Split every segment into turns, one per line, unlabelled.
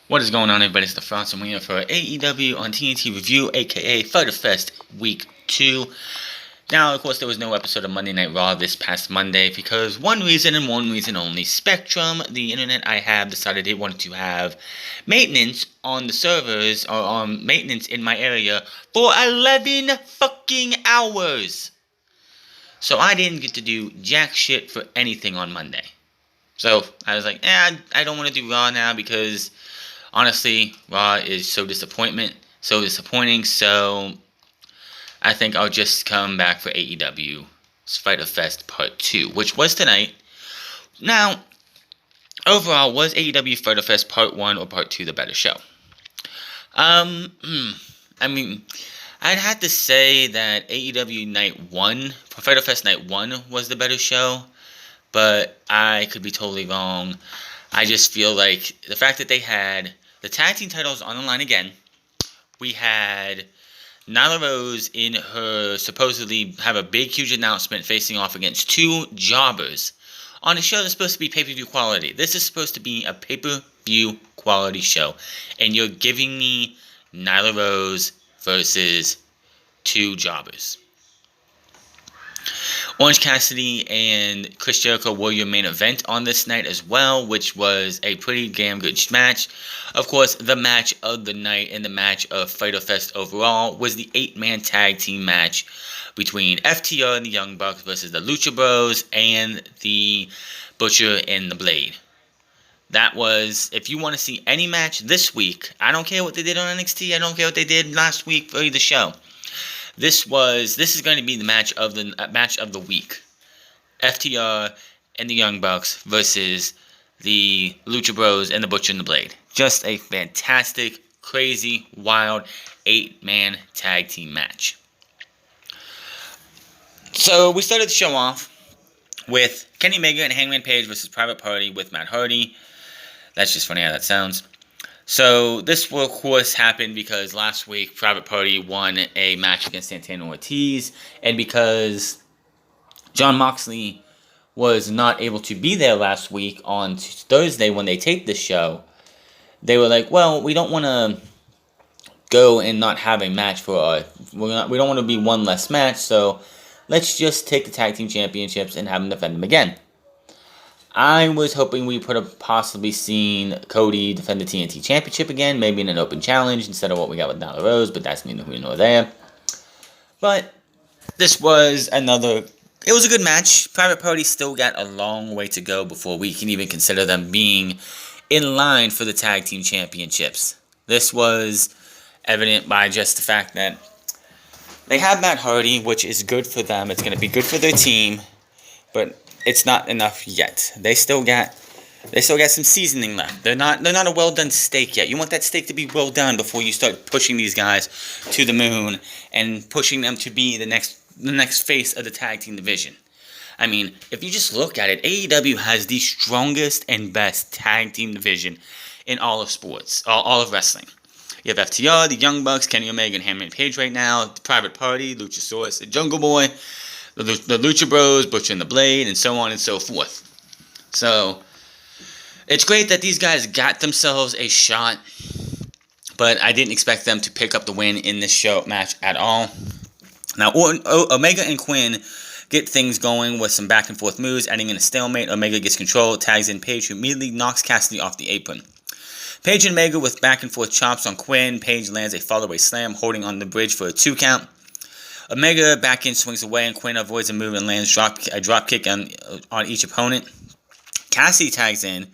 What is going on, everybody? It's the Frost, and we're here for AEW on TNT Review, aka Fyter Fest Week 2. Now, of course, there was no episode of Monday Night Raw this past Monday because one reason and one reason only. Spectrum, the internet I have, decided they wanted to have maintenance on the servers, or on maintenance in my area, for 11 fucking hours. So I didn't get to do jack shit for anything on Monday. So I was like, I don't want to do Raw now because honestly, Raw is so disappointing. So I think I'll just come back for AEW Fyter Fest Part 2, which was tonight. Now, overall, was AEW Fyter Fest Part 1 or Part 2 the better show? I mean, I'd have to say that AEW Night 1, Fyter Fest Night 1 was the better show, but I could be totally wrong. I just feel like the fact that they had the tag team titles on the line again, we had Nyla Rose in her supposedly have a big, huge announcement facing off against two jobbers on a show that's supposed to be pay-per-view quality. This is supposed to be a pay-per-view quality show, and you're giving me Nyla Rose versus two jobbers. Orange Cassidy and Chris Jericho were your main event on this night as well, which was a pretty damn good match. Of course, the match of the night and the match of Fyter Fest overall was the 8-man tag team match between FTR and the Young Bucks versus the Lucha Bros and the Butcher and the Blade. That was, if you want to see any match this week, I don't care what they did on NXT, I don't care what they did last week for the show. This is going to be the match of the week. FTR and the Young Bucks versus the Lucha Bros and the Butcher and the Blade. Just a fantastic, crazy, wild 8-man tag team match. So we started the show off with Kenny Omega and Hangman Page versus Private Party with Matt Hardy. That's just funny how that sounds. So this will, of course, happen because last week Private Party won a match against Santana Ortiz, and because Jon Moxley was not able to be there last week on Thursday when they taped the show, they were like, well, we don't want to go and not have a match for we don't want to be one less match, so let's just take the tag team championships and have them defend them again. I was hoping we could have possibly seen Cody defend the TNT Championship again, maybe in an open challenge instead of what we got with Nyla Rose, but that's neither here nor there. But this was it was a good match. Private Party still got a long way to go before we can even consider them being in line for the tag team championships. This was evident by just the fact that they have Matt Hardy, which is good for them. It's going to be good for their team, but it's not enough yet. They still got some seasoning left. They're not a well done steak yet. You want that steak to be well done before you start pushing these guys to the moon and pushing them to be the next face of the tag team division. I mean, if you just look at it, AEW has the strongest and best tag team division in all of sports, all of wrestling. You have FTR, the Young Bucks, Kenny Omega, and Hangman Page right now, the Private Party, Luchasaurus, the Jungle Boy, the Lucha Bros, Butcher and the Blade, and so on and so forth. So, it's great that these guys got themselves a shot, but I didn't expect them to pick up the win in this match at all. Now, Omega and Quinn get things going with some back and forth moves, ending in a stalemate. Omega gets control, tags in Page, who immediately knocks Cassidy off the apron. Page and Omega with back and forth chops on Quinn. Page lands a fallaway slam, holding on the bridge for a 2 count. Omega back in swings away, and Quinn avoids a move and lands a drop kick on each opponent. Cassidy tags in.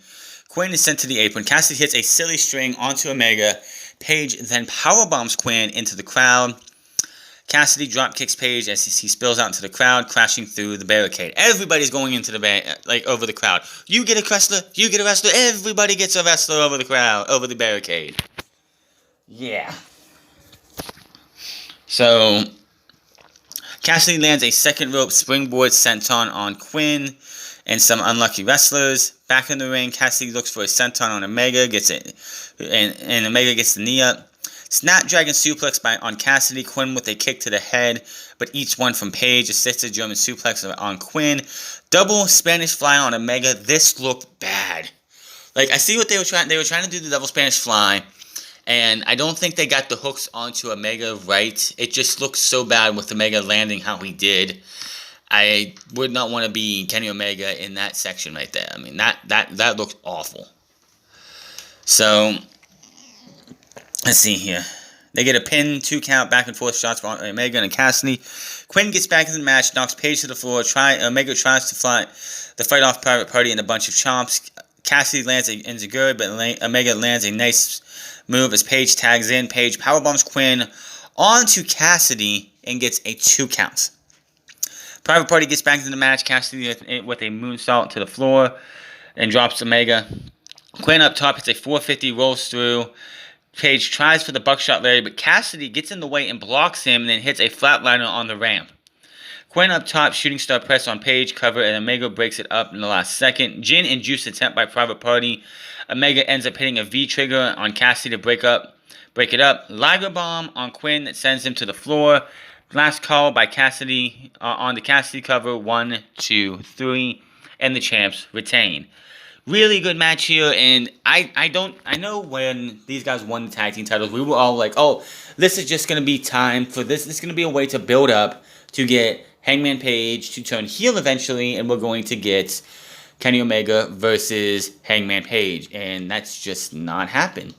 Quinn is sent to the apron. Cassidy hits a silly string onto Omega. Page then powerbombs Quinn into the crowd. Cassidy drop kicks Page as he spills out into the crowd, crashing through the barricade. Everybody's going into over the crowd. You get a wrestler, you get a wrestler. Everybody gets a wrestler over the crowd, over the barricade. Yeah. So Cassidy lands a second rope springboard senton on Quinn and some unlucky wrestlers. Back in the ring, Cassidy looks for a senton on Omega, gets it, and Omega gets the knee up. Snapdragon suplex on Cassidy, Quinn with a kick to the head, but eats one from Page. Assisted German suplex on Quinn. Double Spanish fly on Omega. This looked bad. Like, I see what they were trying. They were trying to do the double Spanish fly, and I don't think they got the hooks onto Omega right. It just looks so bad with Omega landing how he did. I would not want to be Kenny Omega in that section right there. I mean, that looks awful. So, let's see here. They get a pin, 2 count, back and forth shots from Omega and Cassidy. Quinn gets back in the match, knocks Paige to the floor. Omega tries to fight off Private Party in a bunch of chomps. Cassidy lands a enziguri, but Omega lands a nice move as Paige tags in. Paige powerbombs Quinn onto Cassidy and gets a 2 count. Private Party gets back into the match. Cassidy with a moonsault to the floor and drops Omega. Quinn up top hits a 450, rolls through. Paige tries for the buckshot Larry, but Cassidy gets in the way and blocks him and then hits a flatliner on the ramp. Quinn up top, shooting star press on Paige, cover, and Omega breaks it up in the last second. Jin and Juice attempt by Private Party. Omega ends up hitting a V-trigger on Cassidy to break it up. Liger bomb on Quinn that sends him to the floor. Last call by Cassidy on the Cassidy cover. 1, 2, 3, and the champs retain. Really good match here, and I know when these guys won the tag team titles, we were all like, oh, this is just going to be time for this. This is going to be a way to build up to get Hangman Page to turn heel eventually, and we're going to get Kenny Omega versus Hangman Page, and that's just not happened.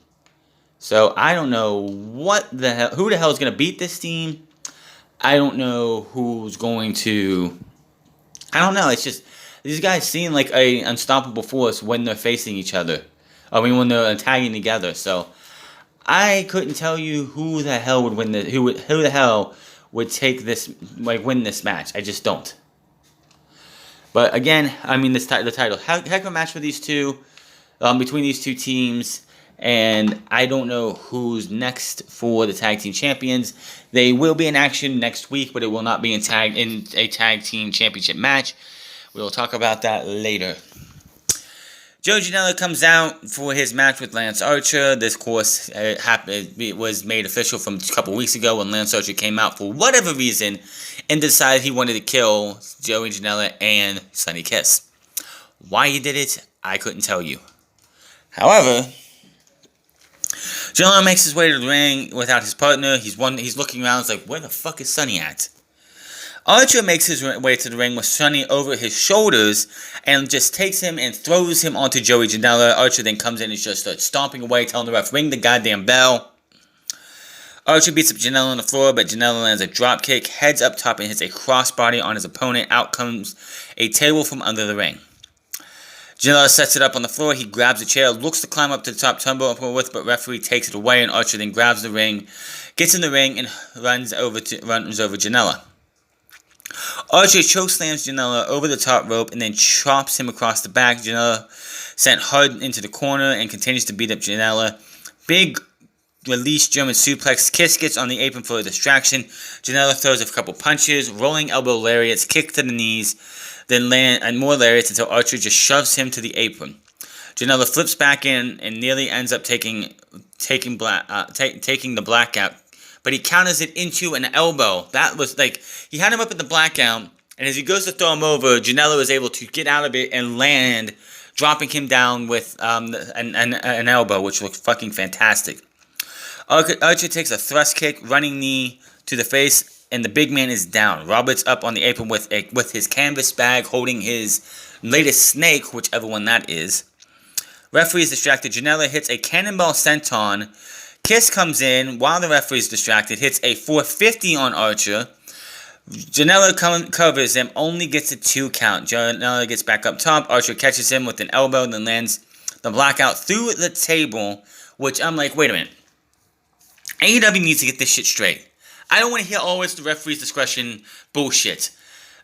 So I don't know who the hell is going to beat this team. I don't know who's going to... I don't know. It's just... These guys seem like a unstoppable force when they're facing each other. I mean, when they're tagging together. So, I couldn't tell you who the hell would win this... Who the hell would take this... win this match. I just don't. But, again, I mean, the title. Heck of a match for these two. Between these two teams... And I don't know who's next for the tag team champions. They will be in action next week, but it will not be in a tag team championship match. We will talk about that later. Joey Janela comes out for his match with Lance Archer. This, of course, it was made official from a couple weeks ago when Lance Archer came out for whatever reason and decided he wanted to kill Joey Janela and Sonny Kiss. Why he did it, I couldn't tell you. However... Janela makes his way to the ring without his partner. He's looking around. He's like, where the fuck is Sonny at? Archer makes his way to the ring with Sonny over his shoulders and just takes him and throws him onto Joey Janela. Archer then comes in and just starts stomping away, telling the ref, ring the goddamn bell. Archer beats up Janela on the floor, but Janela lands a dropkick, heads up top and hits a crossbody on his opponent. Out comes a table from under the ring. Janela sets it up on the floor. He grabs a chair, looks to climb up to the top turnbuckle with, but referee takes it away, and Archer then grabs the ring, gets in the ring, and runs over Janela. Archer chokeslams Janela over the top rope and then chops him across the back. Janela sent hard into the corner and continues to beat up Janela. Big release German suplex. Kiss gets on the apron for a distraction. Janela throws a couple punches, rolling elbow lariats, kick to the knees, then land and more lariats until Archer just shoves him to the apron. Janela flips back in and nearly ends up taking the blackout, but he counters it into an elbow. That was like, he had him up in the blackout, and as he goes to throw him over, Janela was able to get out of it and land, dropping him down with an elbow, which looked fucking fantastic. Archer takes a thrust kick, running knee to the face, and the big man is down. Roberts up on the apron with his canvas bag, holding his latest snake, whichever one that is. Referee is distracted. Janela hits a cannonball senton. Kiss comes in while the referee is distracted, hits a 450 on Archer. Janela covers him, only gets a 2 count. Janela gets back up top. Archer catches him with an elbow, then lands the blackout through the table, which I'm like, wait a minute. AEW needs to get this shit straight. I don't want to hear always the referee's discretion bullshit.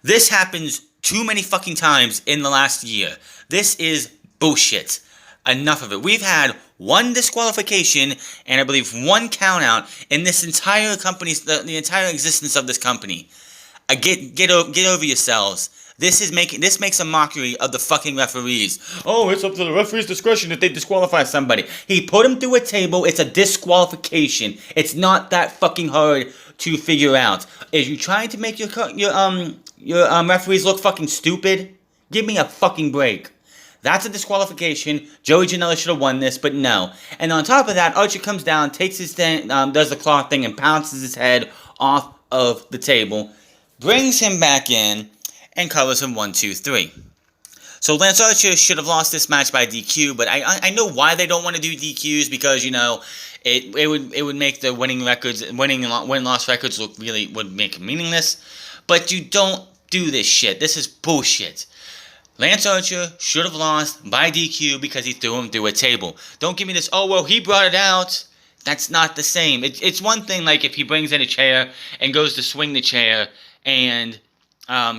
This happens too many fucking times in the last year. This is bullshit. Enough of it. We've had 1 disqualification and I believe 1 count out in this entire company's the entire existence of this company. Get over yourselves. This makes a mockery of the fucking referees. Oh, it's up to the referee's discretion if they disqualify somebody. He put him through a table. It's a disqualification. It's not that fucking hard to figure out. Is you trying to make your referees look fucking stupid? Give me a fucking break. That's a disqualification. Joey Janela should have won this, but no. And on top of that, Archer comes down, takes his thing, does the claw thing, and pounces his head off of the table, brings him back in, and covers him 1, 2, 3. So Lance Archer should have lost this match by DQ, but I know why they don't want to do DQs, because, you know, it would make the win-loss records would make meaningless. But you don't do this shit. This is bullshit. Lance Archer should have lost by DQ because he threw him through a table. Don't give me this, oh, well, he brought it out. That's not the same. It's one thing, like, if he brings in a chair and goes to swing the chair and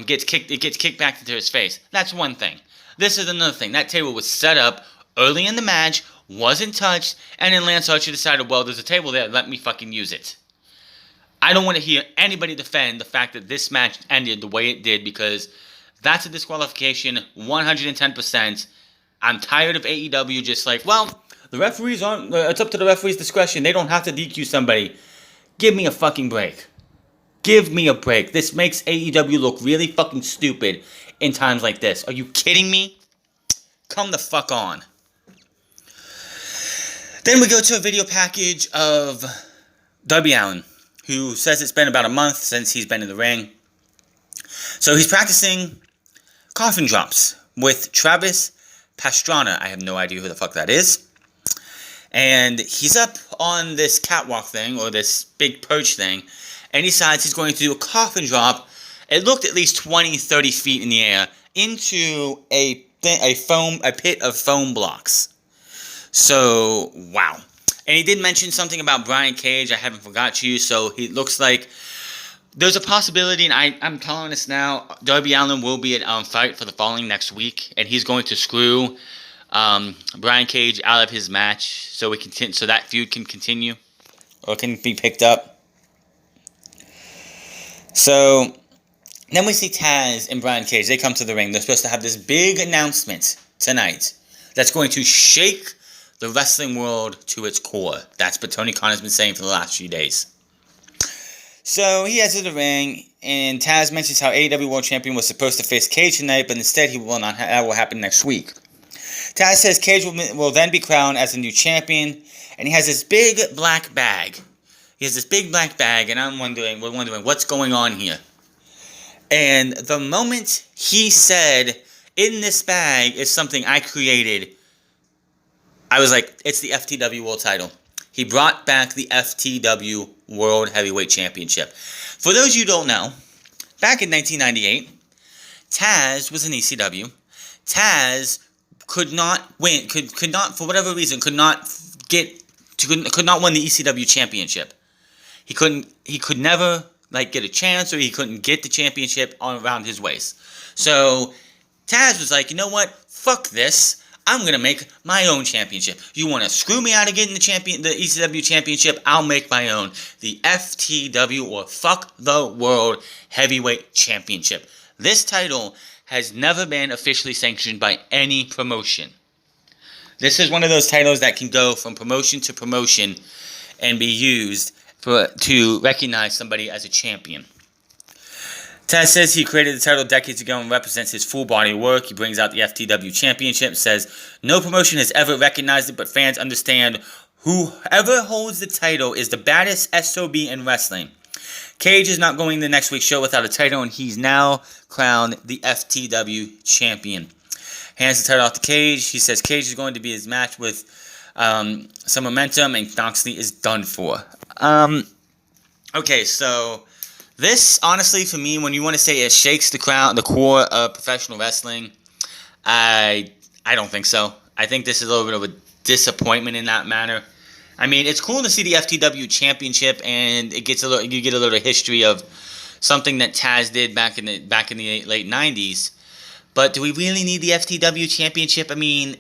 gets kicked back into his face. That's one thing. This is another thing. That table was set up early in the match, wasn't touched, and then Lance Archer decided, well, there's a table there, let me fucking use it. I don't want to hear anybody defend the fact that this match ended the way it did, because that's a disqualification, 110%. I'm tired of AEW just like, well, the referees aren't, it's up to the referee's discretion. They don't have to DQ somebody. Give me a fucking break. Give me a break. This makes AEW look really fucking stupid in times like this. Are you kidding me? Come the fuck on. Then we go to a video package of Darby Allin, who says it's been about a month since he's been in the ring. So he's practicing coffin drops with Travis Pastrana. I have no idea who the fuck that is. And he's up on this catwalk thing, or this big perch thing, and he decides he's going to do a coffin drop. It looked at least 20, 30 feet in the air into a pit of foam blocks. So, wow. And he did mention something about Brian Cage. I haven't forgot you. So, he looks like there's a possibility, and I'm telling this now, Darby Allin will be at Fight for the following next week, and he's going to screw Brian Cage out of his match so that feud can continue or can be picked up. So then we see Taz and Brian Cage. They come to the ring. They're supposed to have this big announcement tonight that's going to shake the wrestling world to its core. That's what Tony Khan has been saying for the last few days. So he heads to the ring, and Taz mentions how AEW World Champion was supposed to face Cage tonight, but instead that will happen next week. Taz says Cage will then be crowned as the new champion, and he has this big black bag. And we're wondering what's going on here. And the moment he said, in this bag is something I created, I was like, it's the FTW World title. He brought back the FTW World Heavyweight Championship. For those you don't know, back in 1998, Taz was in ECW. Taz could not win, could not, for whatever reason, could not win the ECW Championship. He could never get a chance, or he couldn't get the championship around his waist. So Taz was like, you know what? Fuck this. I'm going to make my own championship. You want to screw me out of getting the ECW championship? I'll make my own. The FTW, or Fuck the World Heavyweight Championship. This title has never been officially sanctioned by any promotion. This is one of those titles that can go from promotion to promotion and be used to recognize somebody as a champion. Taz says he created the title decades ago and represents his full body of work. He brings out the FTW Championship, says no promotion has ever recognized it, but fans understand whoever holds the title is the baddest SOB in wrestling. Cage is not going to the next week's show without a title, and he's now crowned the FTW Champion. Hands the title off to Cage. He says Cage is going to be his match with some momentum, and Knoxley is done for. Okay, so this, honestly, for me, when you want to say it shakes the core of professional wrestling, I don't think so. I think this is a little bit of a disappointment in that manner. I mean, it's cool to see the FTW Championship, and you get a little history of something that Taz did back in the late 90s. But do we really need the FTW Championship? I mean,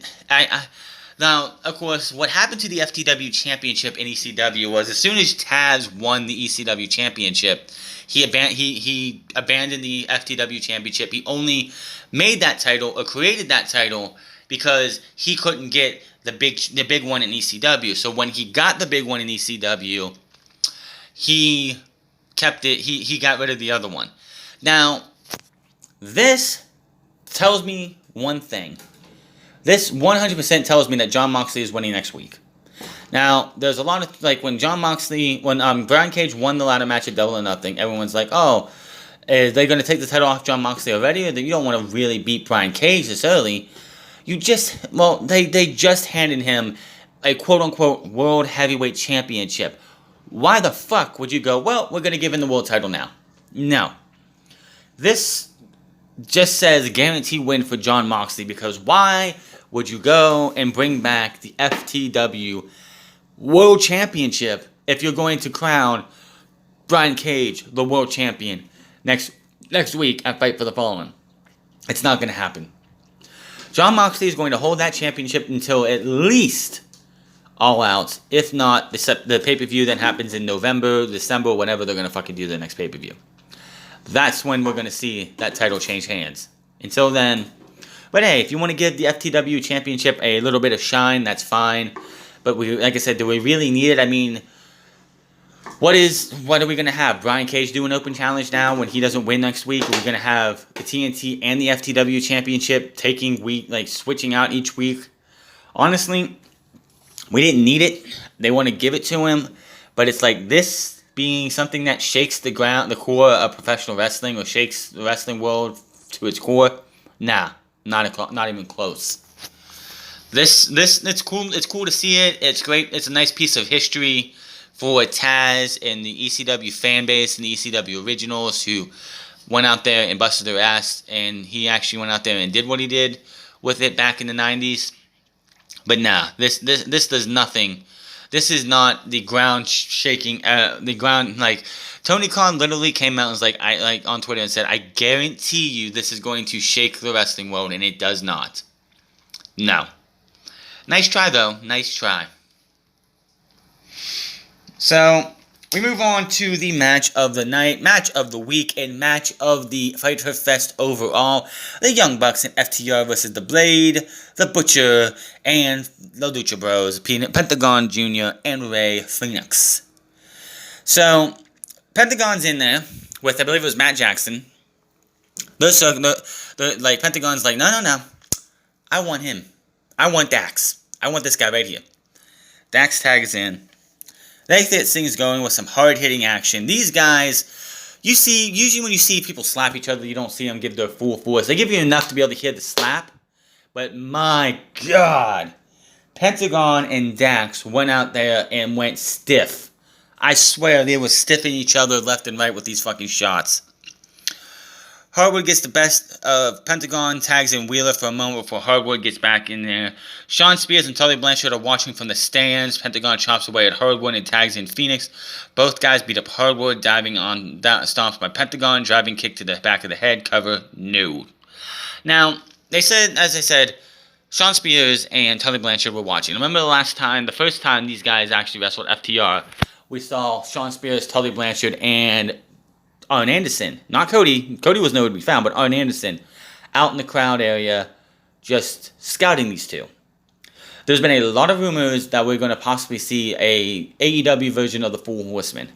now, of course, what happened to the FTW Championship in ECW was as soon as Taz won the ECW Championship, he abandoned the FTW Championship. He only made that title or created that title because he couldn't get the big one in ECW. So when he got the big one in ECW, he kept it. He got rid of the other one. Now, this tells me one thing. This 100% tells me that Jon Moxley is winning next week. Now, there's a lot of, like, when Brian Cage won the ladder match at Double or Nothing, everyone's like, oh, is they going to take the title off Jon Moxley already? Or you don't want to really beat Brian Cage this early. They just handed him a quote-unquote World Heavyweight Championship. Why the fuck would you go, well, we're going to give him the world title now? No. This just says guaranteed win for Jon Moxley, because why would you go and bring back the FTW World Championship if you're going to crown Brian Cage the World Champion next week at Fight for the Fallen? It's not going to happen. Jon Moxley is going to hold that championship until at least All Out, if not the pay-per-view that happens in November, December, whenever they're going to fucking do the next pay-per-view. That's when we're going to see that title change hands. Until then, but hey, if you want to give the FTW Championship a little bit of shine, that's fine. But like I said, do we really need it? I mean, what are we going to have? Brian Cage do an open challenge now when he doesn't win next week? Are we going to have the TNT and the FTW Championship switching out each week? Honestly, we didn't need it. They want to give it to him, but it's like this being something that shakes the core of professional wrestling, or shakes the wrestling world to its core. Nah, not even close. It's cool. It's cool to see it. It's great. It's a nice piece of history for Taz and the ECW fan base and the ECW originals who went out there and busted their ass, and he actually went out there and did what he did with it back in the 90s. But nah, this does nothing. This is not the ground shaking. Tony Khan literally came out and was like on Twitter and said, "I guarantee you this is going to shake the wrestling world," and it does not. No. Nice try though. Nice try. So we move on to the match of the night, match of the week, and match of the Fyter Fest overall. The Young Bucks and FTR versus The Blade, The Butcher, and the Lucha Bros, Pentagon Jr. and Rey Fenix. So, Pentagon's in there with, I believe it was Matt Jackson. Pentagon's like, no. I want him. I want Dax. I want this guy right here. Dax tags in. They get things going with some hard-hitting action. These guys, usually when you see people slap each other, you don't see them give their full force. They give you enough to be able to hear the slap. But my God, Pentagon and Dax went out there and went stiff. I swear they were stiffing each other left and right with these fucking shots. Hardwood gets the best of Pentagon, tags in Wheeler for a moment before Hardwood gets back in there. Sean Spears and Tully Blanchard are watching from the stands. Pentagon chops away at Hardwood and tags in Phoenix. Both guys beat up Hardwood, diving on stomps by Pentagon, driving kick to the back of the head, cover, no. Now, as I said, Sean Spears and Tully Blanchard were watching. Remember the first time these guys actually wrestled FTR, we saw Sean Spears, Tully Blanchard, and Arn Anderson, not Cody. Cody was nowhere to be found, but Arn Anderson out in the crowd area just scouting these two. There's been a lot of rumors that we're going to possibly see a AEW version of the Four Horsemen,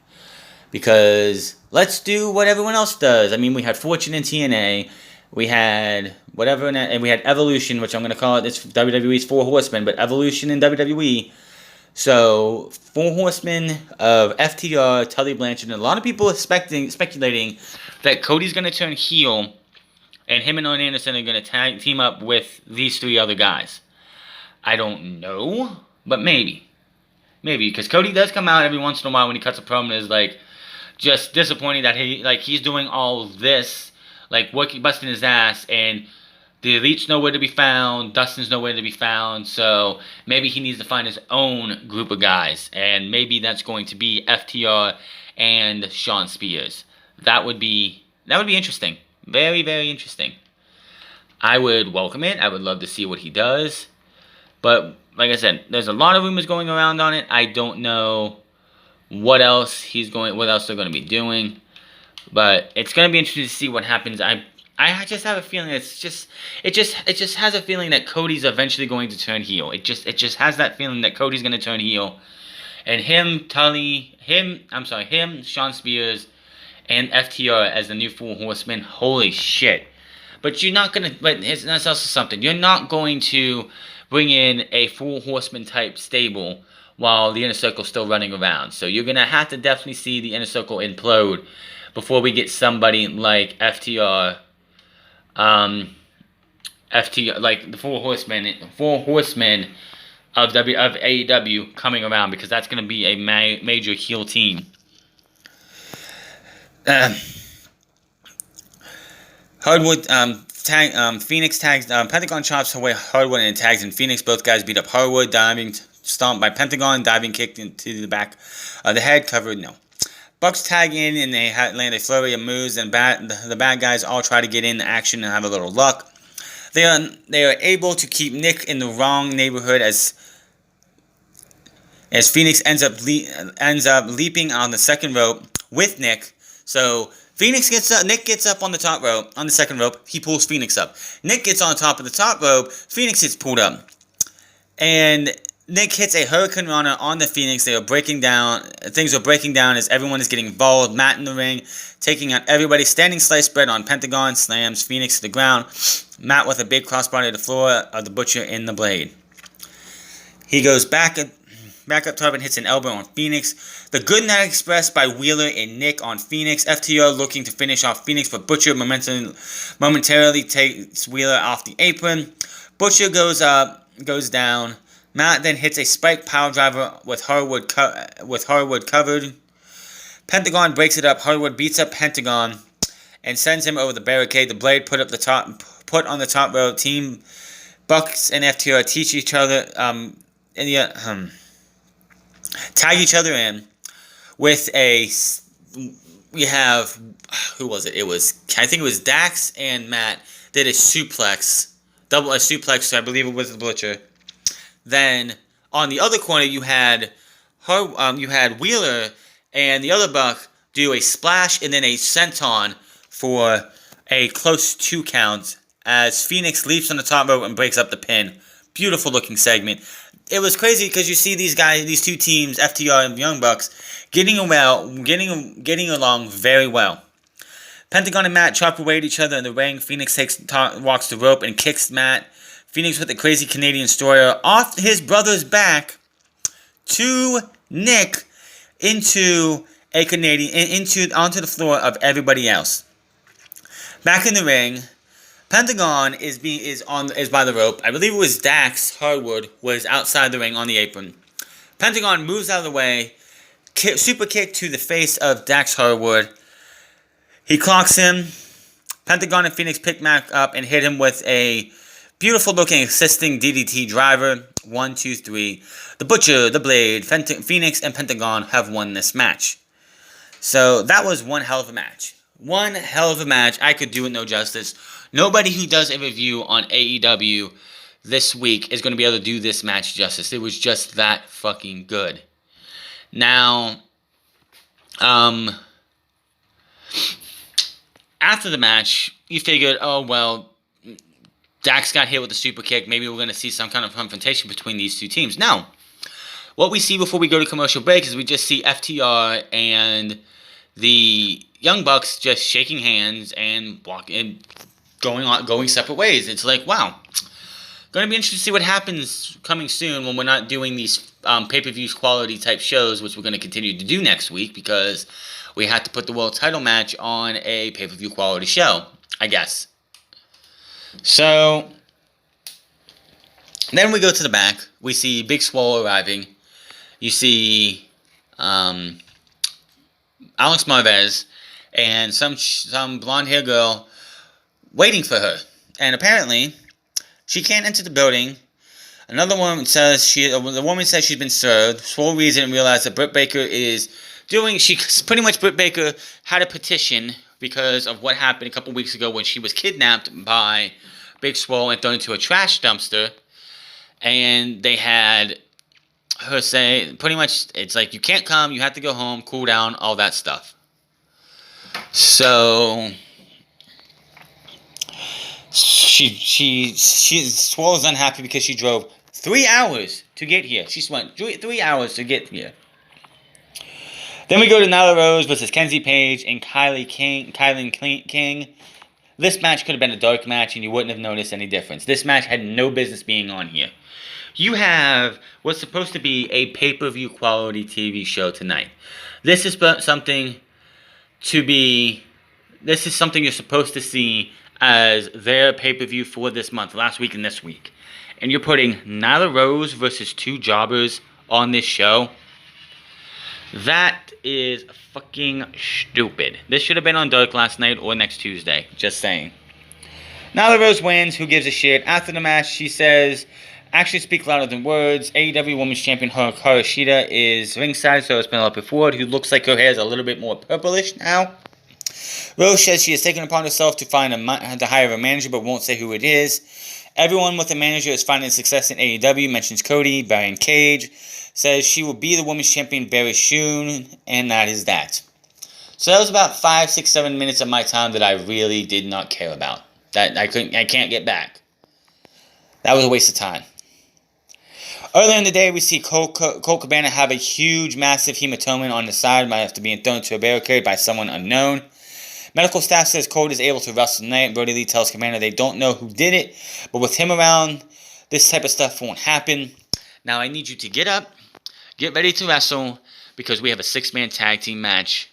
because let's do what everyone else does. I mean, we had Fortune in TNA, we had whatever, and we had Evolution, which I'm going to call it, it's WWE's Four Horsemen, but Evolution in WWE. So, Four Horsemen of FTR, Tully Blanchard, and a lot of people speculating that Cody's going to turn heel, and him and Arn Anderson are going to team up with these three other guys. I don't know, but maybe. Maybe, because Cody does come out every once in a while when he cuts a promo and is like, just disappointed that he's doing all this, busting his ass, and the Elite's nowhere to be found, Dustin's nowhere to be found, so maybe he needs to find his own group of guys, and maybe that's going to be FTR and Sean Spears. That would be interesting. Very, very interesting. I would welcome it. I would love to see what he does. But, like I said, there's a lot of rumors going around on it. I don't know what else they're going to be doing. But it's going to be interesting to see what happens. I just have a feeling it just has a feeling that Cody's eventually going to turn heel. It just has that feeling that Cody's going to turn heel, and him, Sean Spears, and FTR as the new Four Horsemen. Holy shit! But you're not going to, but that's also something. You're not going to bring in a full horseman type stable while the inner circle's still running around. So you're going to have to definitely see the inner circle implode before we get somebody like FTR, like the four horsemen of AEW coming around, because that's going to be a major heel team. Hardwood, Phoenix tags, Pentagon chops away Hardwood and tags in Phoenix. Both guys beat up Hardwood, diving stomped by Pentagon, diving kicked into the back of the head, covered, no. Bucks tag in and they land a flurry of moves, and the bad guys all try to get in action and have a little luck. They are able to keep Nick in the wrong neighborhood as Phoenix ends up leaping on the second rope with Nick. So Phoenix gets up, Nick gets up on the top rope, on the second rope, he pulls Phoenix up. Nick gets on top of the top rope, Phoenix gets pulled up. And Nick hits a Hurricane Runner on the Phoenix. They are breaking down, things are breaking down as everyone is getting involved. Matt in the ring, taking out everybody, standing slice spread on Pentagon, slams Phoenix to the ground. Matt with a big crossbody to the floor of the Butcher in the Blade. He goes back up top and hits an elbow on Phoenix. The Good Night Express by Wheeler and Nick on Phoenix. FTR looking to finish off Phoenix, but Butcher momentarily takes Wheeler off the apron. Butcher goes down. Matt then hits a spike power driver with Hardwood covered. Pentagon breaks it up. Hardwood beats up Pentagon and sends him over the barricade. The Blade put on the top rope. Team Bucks and FTR teach each other tag each other in with we have, who was it? I think it was Dax and Matt did a suplex, so I believe it was the Butcher. Then on the other corner you had Wheeler and the other Buck do a splash and then a senton for a close 2 count as Phoenix leaps on the top rope and breaks up the pin. Beautiful looking segment. It was crazy because you see these two teams, FTR and Young Bucks, getting along very well. Pentagon and Matt chop away at each other in the ring. Phoenix walks the rope and kicks Matt. Phoenix with the crazy Canadian destroyer off his brother's back to Nick onto the floor of everybody else. Back in the ring, Pentagon is by the rope. I believe it was Dax Hardwood was outside the ring on the apron. Pentagon moves out of the way, super kick to the face of Dax Hardwood. He clocks him. Pentagon and Phoenix pick Mac up and hit him with a beautiful looking assisting DDT driver. 1, 2, 3. The Butcher, the Blade, Phoenix, and Pentagon have won this match. So that was one hell of a match. One hell of a match. I could do it no justice. Nobody who does a review on AEW this week is going to be able to do this match justice. It was just that fucking good. Now, after the match, you figured, oh, well, Dax got hit with a super kick. Maybe we're going to see some kind of confrontation between these two teams. Now, what we see before we go to commercial break is we just see FTR and the Young Bucks just shaking hands and going separate ways. It's like, wow. Going to be interesting to see what happens coming soon when we're not doing these pay-per-view quality type shows, which we're going to continue to do next week because we had to put the world title match on a pay-per-view quality show, I guess. So, then we go to the back. We see Big Swole arriving. You see Alex Marvez and some blonde-haired girl waiting for her. And apparently, she can't enter the building. Another woman says the woman says she's been served. Swole reads it and realizes that Britt Baker Britt Baker had a petition because of what happened a couple weeks ago when she was kidnapped by Big Swole and thrown into a trash dumpster. And they had her say, pretty much, it's like, you can't come, you have to go home, cool down, all that stuff. So, Swole is unhappy because she drove 3 hours to get here. She went 3 hours to get here. Then we go to Nyla Rose versus Kenzie Page and Kylie King. This match could have been a dark match and you wouldn't have noticed any difference. This match had no business being on here. You have what's supposed to be a pay-per-view quality TV show tonight. This is something you're supposed to see as their pay-per-view for this month, last week and this week. And you're putting Nyla Rose versus two jobbers on this show. That is fucking stupid. This should have been on Dark last night or next Tuesday. Just saying. Nyla Rose wins. Who gives a shit? After the match, she says, "Actions speak louder than words." AEW Women's Champion Hikaru Shida is ringside, so it's Penelope Ford, who looks like her hair is a little bit more purplish now. Rose says she has taken upon herself to hire a manager, but won't say who it is. Everyone with a manager is finding success in AEW. Mentions Cody, Brian Cage. Says she will be the Women's Champion very soon, and that is that. So that was about 5, 6, 7 minutes of my time that I really did not care about. That I can't get back. That was a waste of time. Earlier in the day, we see Colt Cabana have a huge, massive hematoma on the side, might have to be thrown to a barricade by someone unknown. Medical staff says Colt is able to wrestle tonight. Brody Lee tells Cabana they don't know who did it, but with him around, this type of stuff won't happen. Now I need you to get up, get ready to wrestle, because we have a 6-man tag team match.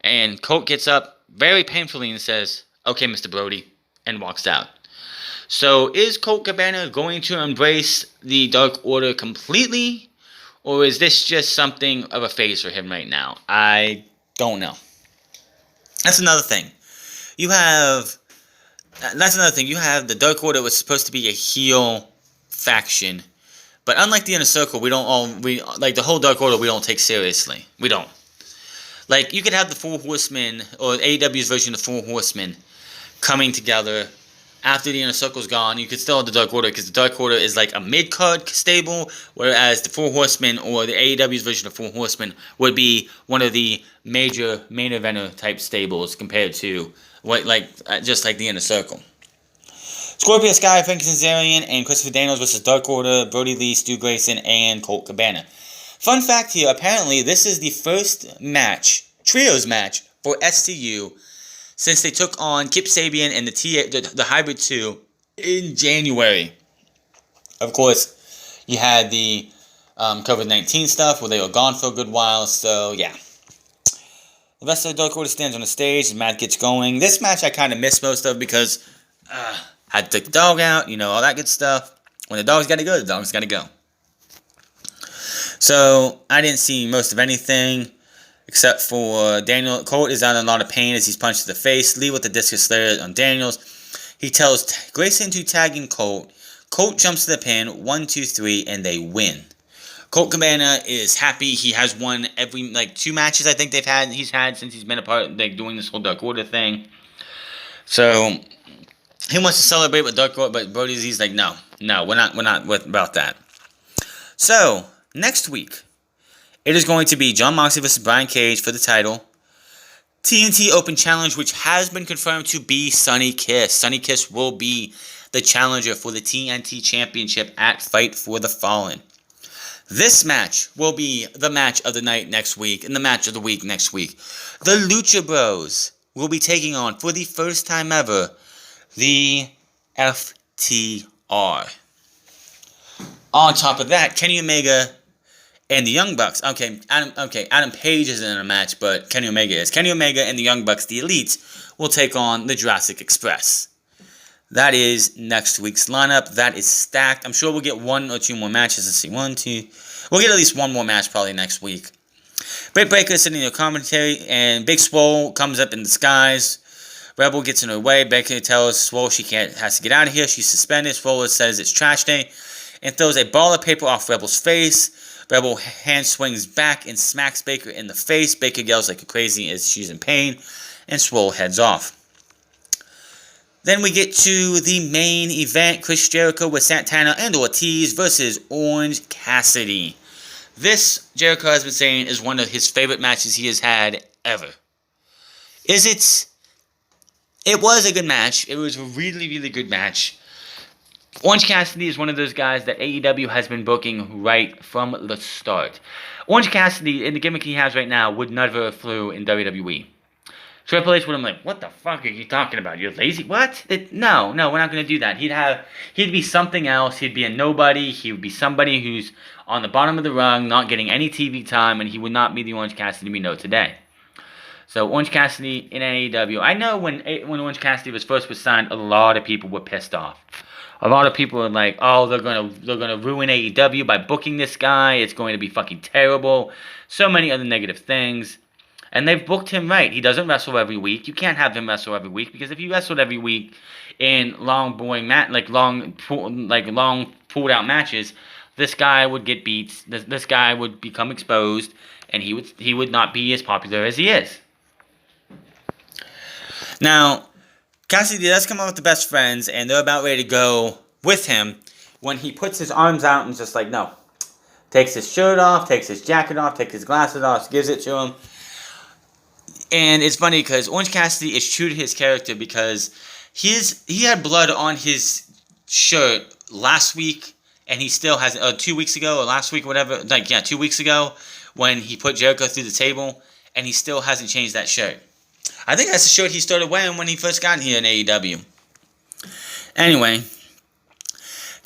And Colt gets up very painfully and says, "Okay, Mr. Brody," and walks out. So is Colt Cabana going to embrace the Dark Order completely? Or is this just something of a phase for him right now? I don't know. That's another thing. You have the Dark Order was supposed to be a heel faction. But unlike the Inner Circle, the whole Dark Order we don't take seriously. We don't. Like, you could have the Four Horsemen, or AEW's version of the Four Horsemen, coming together after the Inner Circle's gone. You could still have the Dark Order, because the Dark Order is like a mid-card stable, whereas the Four Horsemen, or the AEW's version of Four Horsemen, would be one of the major main eventer type stables compared to just like the Inner Circle. Scorpio Sky, Frank Kazarian, and Christopher Daniels versus Dark Order, Brody Lee, Stu Grayson, and Colt Cabana. Fun fact here, apparently this is the first trios match for STU since they took on Kip Sabian and the Hybrid 2 in January. Of course, you had the COVID-19 stuff where they were gone for a good while, so yeah. The rest of the Dark Order stands on the stage, the match gets going. This match I kind of missed most of because had to take the dog out, all that good stuff. When the dog's got to go, the dog's got to go. So, I didn't see most of anything, except for Colt is out in a lot of pain as he's punched to the face. Lee with the discus slayer on Daniels. He tells Grayson to tag in Colt. Colt jumps to the pin, 1, 2, 3, and they win. Colt Cabana is happy. He has won every, 2 matches I think he's had since he's been a part of, doing this whole Dark Order thing. So, he wants to celebrate with Dark Order, but Brody's like, no, we're not about that. So, next week, it is going to be Jon Moxley versus Brian Cage for the title. TNT Open Challenge, which has been confirmed to be Sonny Kiss. Sonny Kiss will be the challenger for the TNT Championship at Fight for the Fallen. This match will be the match of the night next week and the match of the week next week. The Lucha Bros will be taking on, for the first time ever, the FTR. On top of that, Kenny Omega and the Young Bucks. Adam Page isn't in a match, but Kenny Omega is. Kenny Omega and the Young Bucks, the Elites, will take on the Jurassic Express. That is next week's lineup. That is stacked. I'm sure we'll get 1 or 2 more matches. Let's see, 1, 2. We'll get at least 1 more match probably next week. Britt Baker is sitting in the commentary, and Big Swole comes up in disguise. Rebel gets in her way. Baker tells Swole has to get out of here. She's suspended. Swole says it's trash day and throws a ball of paper off Rebel's face. Rebel hand swings back and smacks Baker in the face. Baker yells like crazy as she's in pain, and Swole heads off. Then we get to the main event, Chris Jericho with Santana and Ortiz versus Orange Cassidy. This, Jericho has been saying, is one of his favorite matches he has had ever. Is it? It was a good match. It was a really, really good match. Orange Cassidy is one of those guys that AEW has been booking right from the start. Orange Cassidy, in the gimmick he has right now, would never have flew in WWE. Triple H would have been like, what the fuck are you talking about? You're lazy? What? No, we're not going to do that. He'd be something else. He'd be a nobody. He would be somebody who's on the bottom of the rung, not getting any TV time, and he would not be the Orange Cassidy we know today. So Orange Cassidy in AEW. I know when Orange Cassidy was signed, a lot of people were pissed off. A lot of people were like, "Oh, they're gonna ruin AEW by booking this guy. It's going to be fucking terrible." So many other negative things, and they've booked him right. He doesn't wrestle every week. You can't have him wrestle every week because if he wrestled every week in long pulled out matches, this guy would get beat. This guy would become exposed, and he would not be as popular as he is. Now, Cassidy does come out with the best friends, and they're about ready to go with him when he puts his arms out and just like, no. Takes his shirt off, takes his jacket off, takes his glasses off, gives it to him. And it's funny because Orange Cassidy is true to his character because he had blood on his shirt last week, and he still has 2 weeks ago or last week, whatever. 2 weeks ago when he put Jericho through the table, and he still hasn't changed that shirt. I think that's the shirt he started wearing when he first got here in AEW. Anyway,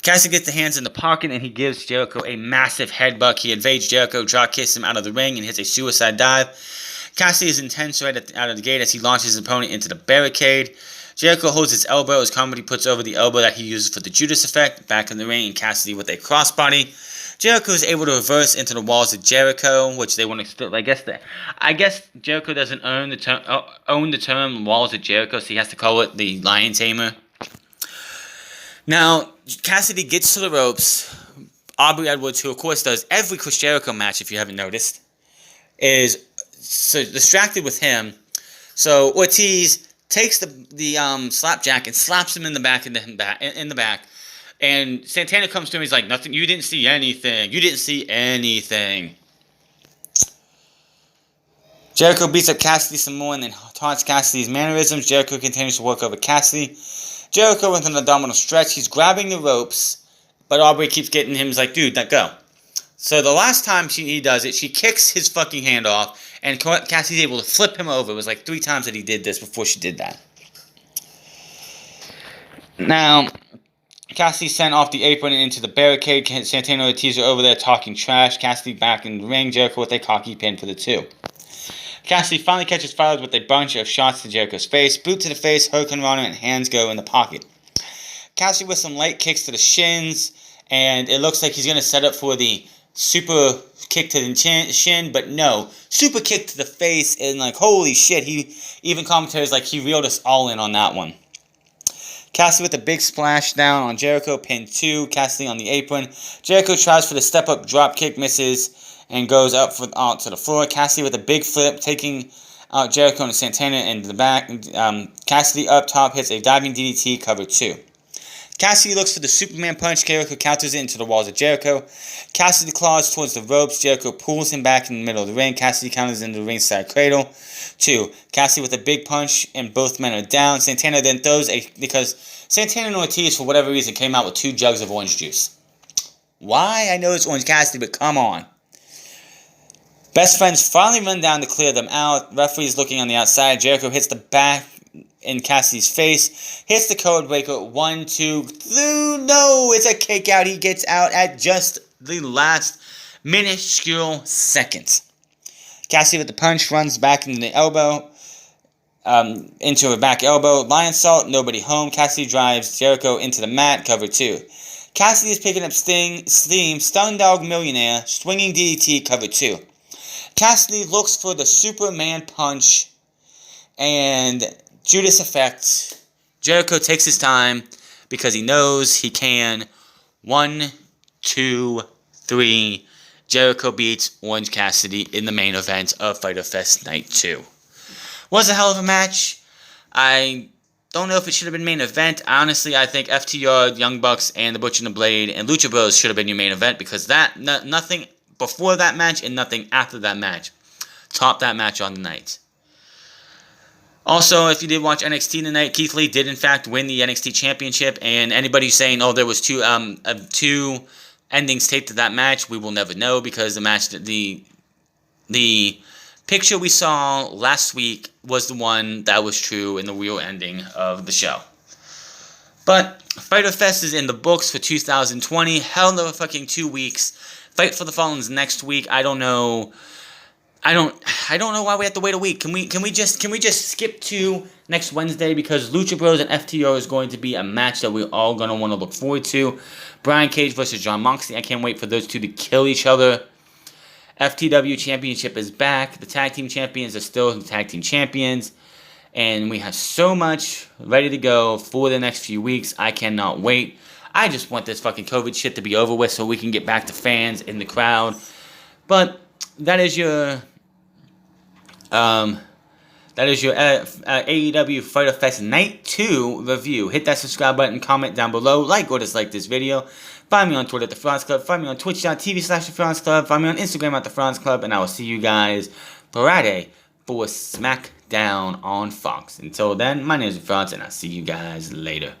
Cassidy gets the hands in the pocket and he gives Jericho a massive headbutt. He evades Jericho, drop kicks him out of the ring, and hits a suicide dive. Cassidy is intense right out of the gate as he launches his opponent into the barricade. Jericho holds his elbow as Comedy puts over the elbow that he uses for the Judas effect. Back in the ring, and Cassidy with a crossbody. Jericho is able to reverse into the walls of Jericho, which they want to still. I guess Jericho doesn't own the term walls of Jericho, so he has to call it the Lion Tamer. Now, Cassidy gets to the ropes. Aubrey Edwards, who of course does every Chris Jericho match, if you haven't noticed, is so distracted with him. So Ortiz takes the slapjack and slaps him in the back. And Santana comes to him. He's like, "Nothing. You didn't see anything. You didn't see anything." Jericho beats up Cassidy some more and then taunts Cassidy's mannerisms. Jericho continues to work over Cassidy. Jericho with an abdominal stretch. He's grabbing the ropes, but Aubrey keeps getting him. He's like, "Dude, let go." So the last time he does it, she kicks his fucking hand off, and Cassidy's able to flip him over. It was like 3 times that he did this before she did that. Now, Cassidy sent off the apron and into the barricade. Santana and Ortiz are over there talking trash. Cassidy back in the ring. Jericho with a cocky pin for the 2. Cassidy finally catches fire with a bunch of shots to Jericho's face. Boot to the face, Hurricane Runner, and hands go in the pocket. Cassidy with some light kicks to the shins, and it looks like he's going to set up for the super kick to the shin, but no. Super kick to the face, and like, holy shit, even commentators like he reeled us all in on that one. Cassidy with a big splash down on Jericho, pin 2. Cassidy on the apron. Jericho tries for the step-up drop kick, misses, and goes out to the floor. Cassidy with a big flip, taking out Jericho and Santana into the back. Cassidy up top hits a diving DDT, cover 2. Cassidy looks for the Superman punch. Jericho counters it into the walls of Jericho. Cassidy claws towards the ropes. Jericho pulls him back in the middle of the ring. Cassidy counters into the ringside cradle. 2. Cassidy with a big punch, and both men are down. Santana then throws because Santana and Ortiz, for whatever reason, came out with 2 jugs of orange juice. Why? I know it's Orange Cassidy, but come on. Best friends finally run down to clear them out. Referee's looking on the outside. Jericho hits the back in Cassidy's face. Hits the code breaker. 1, 2, 3. No, it's a kick out. He gets out at just the last minuscule second. Cassidy with the punch runs back into the elbow. Into a back elbow. Lion salt. Nobody home. Cassidy drives Jericho into the mat. Cover 2. Cassidy is picking up steam. Stun Dog Millionaire. Swinging DDT. Cover 2. Cassidy looks for the Superman punch and Judas effect. Jericho takes his time because he knows he can. 1, 2, 3. Jericho beats Orange Cassidy in the main event of Fyter Fest Night 2. Was a hell of a match. I don't know if it should have been main event. Honestly, I think FTR, Young Bucks, and the Butcher and the Blade, and Lucha Bros should have been your main event because nothing before that match and nothing after that match topped that match on the night. Also, if you did watch NXT tonight, Keith Lee did in fact win the NXT Championship, and anybody saying, "Oh, there was two endings taped to that match," we will never know because the picture we saw last week was the one that was true in the real ending of the show. But Fyter Fest is in the books for 2020. Hell no fucking 2 weeks. Fight for the Fallen's next week. I don't know. I don't know why we have to wait a week. Can we just skip to next Wednesday, because Lucha Bros and FTO is going to be a match that we're all gonna want to look forward to. Brian Cage versus John Moxley. I can't wait for those two to kill each other. FTW Championship is back. The tag team champions are still the tag team champions. And we have so much ready to go for the next few weeks. I cannot wait. I just want this fucking COVID shit to be over with so we can get back to fans in the crowd. But that is your AEW Fyter Fest Night 2 review. Hit that subscribe button, comment down below, like or dislike this video. Find me on Twitter at The Franz Club. Find me on Twitch.tv/The Franz Club. Find me on Instagram at The Franz Club. And I will see you guys Friday for SmackDown on Fox. Until then, my name is Franz, and I'll see you guys later.